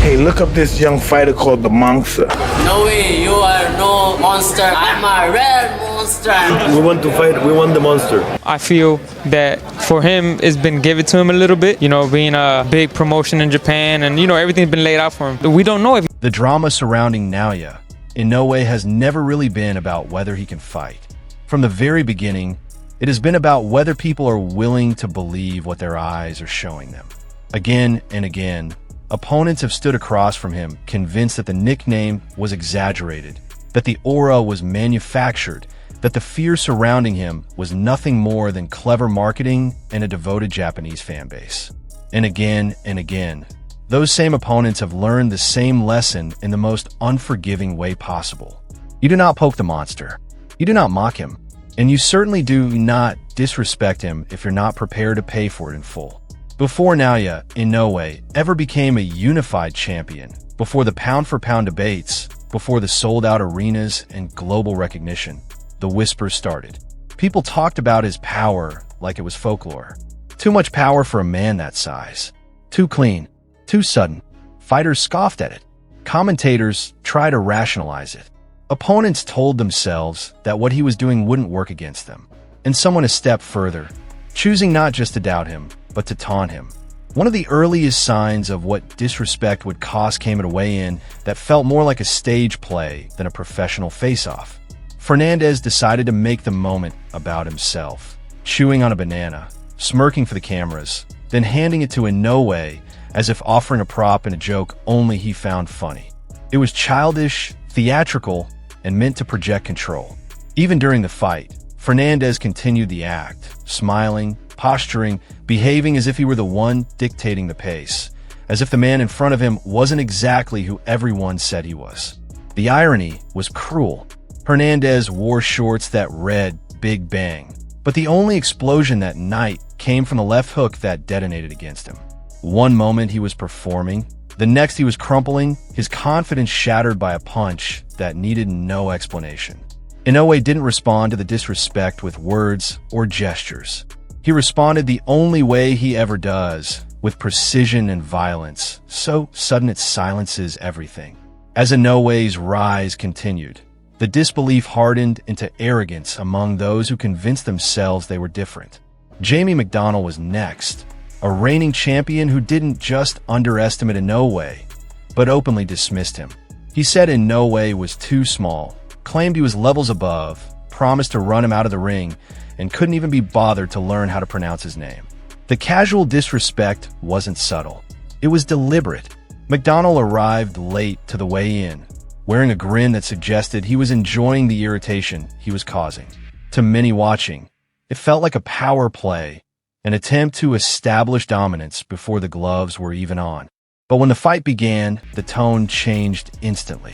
Hey, look up this young fighter called the Monster. No way, you are no monster. I'm a rare monster. We want to fight, we want the monster. I feel that for him, it's been given to him a little bit, you know, being a big promotion in Japan and, you know, everything's been laid out for him. We don't know if The drama surrounding Naoya Inoue has never really been about whether he can fight. From the very beginning, it has been about whether people are willing to believe what their eyes are showing them. Again and again, opponents have stood across from him, convinced that the nickname was exaggerated, that the aura was manufactured, that the fear surrounding him was nothing more than clever marketing and a devoted Japanese fanbase. And again, those same opponents have learned the same lesson in the most unforgiving way possible. You do not poke the monster. You do not mock him. And you certainly do not disrespect him if you're not prepared to pay for it in full. Before Naoya Inoue ever became a unified champion, before the pound-for-pound debates, before the sold-out arenas and global recognition, the whispers started. People talked about his power like it was folklore. Too much power for a man that size. Too clean. Too sudden. Fighters scoffed at it. Commentators tried to rationalize it. Opponents told themselves that what he was doing wouldn't work against them. And someone a step further, choosing not just to doubt him, but to taunt him. One of the earliest signs of what disrespect would cost came at a weigh-in that felt more like a stage play than a professional face-off. Fernandez decided to make the moment about himself, chewing on a banana, smirking for the cameras, then handing it to Inoue as if offering a prop and a joke only he found funny. It was childish, theatrical, and meant to project control. Even during the fight, Fernandez continued the act, smiling, posturing, behaving as if he were the one dictating the pace, as if the man in front of him wasn't exactly who everyone said he was. The irony was cruel. Fernandez wore shorts that read Big Bang, but the only explosion that night came from the left hook that detonated against him. One moment he was performing, the next he was crumpling, his confidence shattered by a punch that needed no explanation. Inoue didn't respond to the disrespect with words or gestures. He responded the only way he ever does, with precision and violence, so sudden it silences everything. As Inoue's rise continued, the disbelief hardened into arrogance among those who convinced themselves they were different. Jamie McDonnell was next, a reigning champion who didn't just underestimate Inoue, but openly dismissed him. He said Inoue was too small, claimed he was levels above, promised to run him out of the ring, and couldn't even be bothered to learn how to pronounce his name. The casual disrespect wasn't subtle. It was deliberate. McDonnell arrived late to the weigh-in, wearing a grin that suggested he was enjoying the irritation he was causing. To many watching, it felt like a power play, an attempt to establish dominance before the gloves were even on. But when the fight began, the tone changed instantly.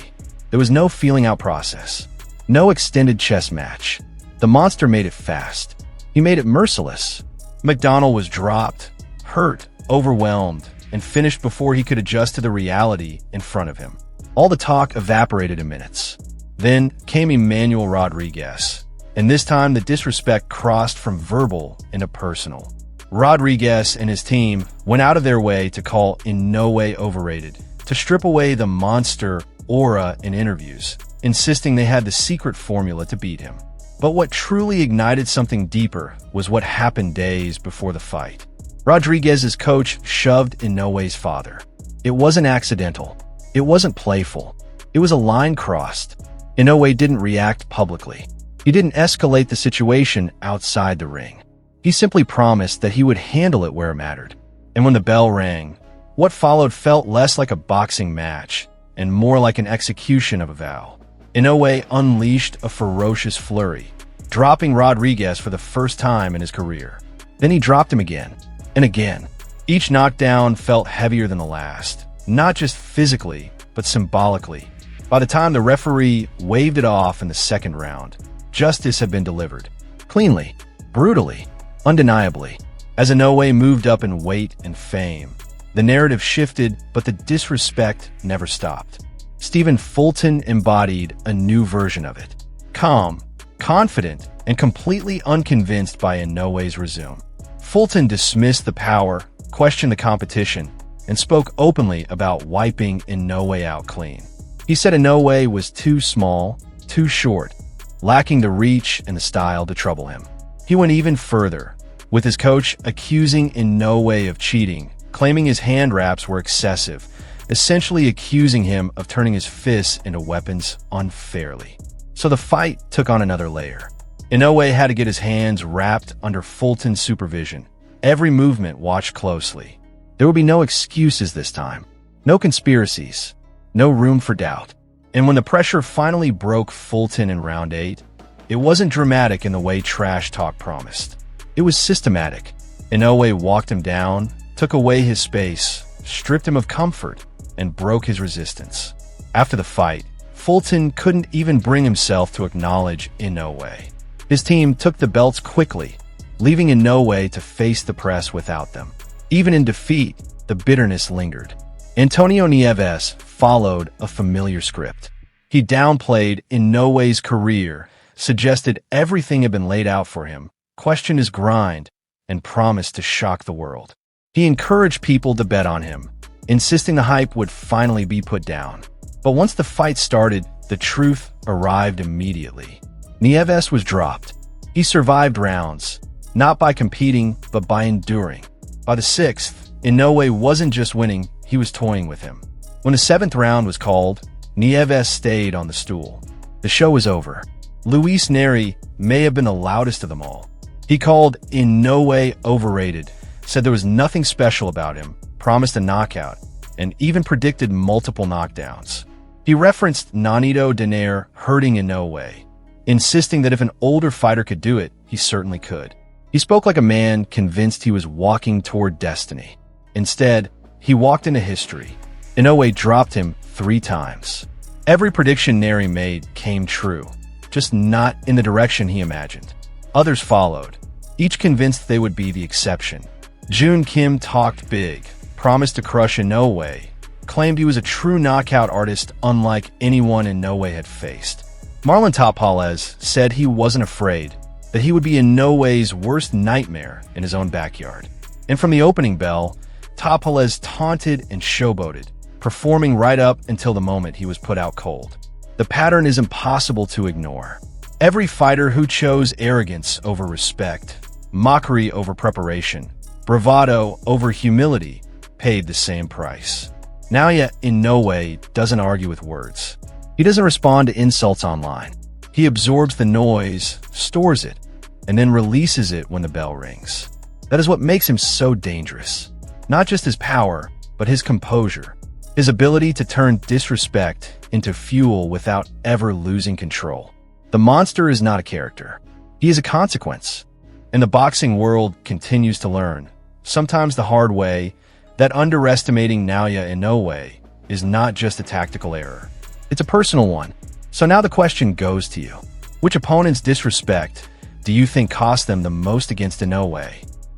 There was no feeling-out process, no extended chess match. The monster made it fast. He made it merciless. McDonnell was dropped, hurt, overwhelmed, and finished before he could adjust to the reality in front of him. All the talk evaporated in minutes. Then came Emmanuel Rodriguez, and this time the disrespect crossed from verbal into personal. Rodriguez and his team went out of their way to call Inoue overrated, to strip away the monster aura in interviews, insisting they had the secret formula to beat him. But what truly ignited something deeper was what happened days before the fight. Rodriguez's coach shoved Inoue's father. It wasn't accidental. It wasn't playful. It was a line crossed. Inoue didn't react publicly. He didn't escalate the situation outside the ring. He simply promised that he would handle it where it mattered. And when the bell rang, what followed felt less like a boxing match and more like an execution of a vow. Inoue unleashed a ferocious flurry, dropping Rodriguez for the first time in his career. Then he dropped him again and again. Each knockdown felt heavier than the last, not just physically, but symbolically. By the time the referee waved it off in the second round, justice had been delivered. Cleanly, brutally, undeniably. As Inoue moved up in weight and fame, the narrative shifted, but the disrespect never stopped. Steven Fulton embodied a new version of it. Calm, confident, and completely unconvinced by Inoue's resume. Fulton dismissed the power, questioned the competition, and spoke openly about wiping Inoue out clean. He said Inoue was too small, too short, lacking the reach and the style to trouble him. He went even further, with his coach accusing Inoue of cheating, claiming his hand wraps were excessive, essentially accusing him of turning his fists into weapons unfairly. So the fight took on another layer. Inoue had to get his hands wrapped under Fulton's supervision, every movement watched closely. There would be no excuses this time, no conspiracies, no room for doubt. And when the pressure finally broke Fulton in round 8, it wasn't dramatic in the way trash talk promised. It was systematic. Inoue walked him down, took away his space, stripped him of comfort, and broke his resistance. After the fight, Fulton couldn't even bring himself to acknowledge Inoue. His team took the belts quickly, leaving Inoue to face the press without them. Even in defeat, the bitterness lingered. Antonio Nieves followed a familiar script. He downplayed Inoue's career, suggested everything had been laid out for him, questioned his grind, and promised to shock the world. He encouraged people to bet on him, insisting the hype would finally be put down. But once the fight started, the truth arrived immediately. Nieves was dropped. He survived rounds, not by competing, but by enduring. By the 6th, Inoue wasn't just winning, he was toying with him. When the 7th round was called, Nieves stayed on the stool. The show was over. Luis Nery may have been the loudest of them all. He called Inoue overrated, said there was nothing special about him, promised a knockout, and even predicted multiple knockdowns. He referenced Nonito Donaire hurting Inoue, insisting that if an older fighter could do it, he certainly could. He spoke like a man convinced he was walking toward destiny. Instead, he walked into history. Inoue dropped him 3 times. Every prediction Nery made came true, just not in the direction he imagined. Others followed, each convinced they would be the exception. Jun Kim talked big, promised to crush Inoue, claimed he was a true knockout artist unlike anyone Inoue had faced. Marlon Tapales said he wasn't afraid, that he would be Inoue's worst nightmare in his own backyard. And from the opening bell, Tapales taunted and showboated, performing right up until the moment he was put out cold. The pattern is impossible to ignore. Every fighter who chose arrogance over respect, mockery over preparation, bravado over humility, paid the same price. Naoya Inoue doesn't argue with words. He doesn't respond to insults online. He absorbs the noise, stores it, and then releases it when the bell rings. That is what makes him so dangerous. Not just his power, but his composure. His ability to turn disrespect into fuel without ever losing control. The monster is not a character. He is a consequence. And the boxing world continues to learn, sometimes the hard way, that underestimating Naoya Inoue is not just a tactical error. It's a personal one. So now the question goes to you. Which opponent's disrespect do you think cost them the most against Inoue?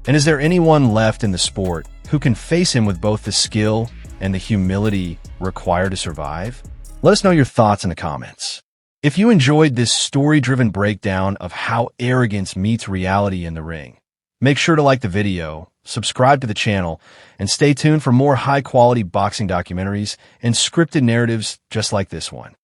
And is there anyone left in the sport who can face him with both the skill and the humility required to survive? Let us know your thoughts in the comments. If you enjoyed this story-driven breakdown of how arrogance meets reality in the ring, make sure to like the video, subscribe to the channel, and stay tuned for more high-quality boxing documentaries and scripted narratives just like this one.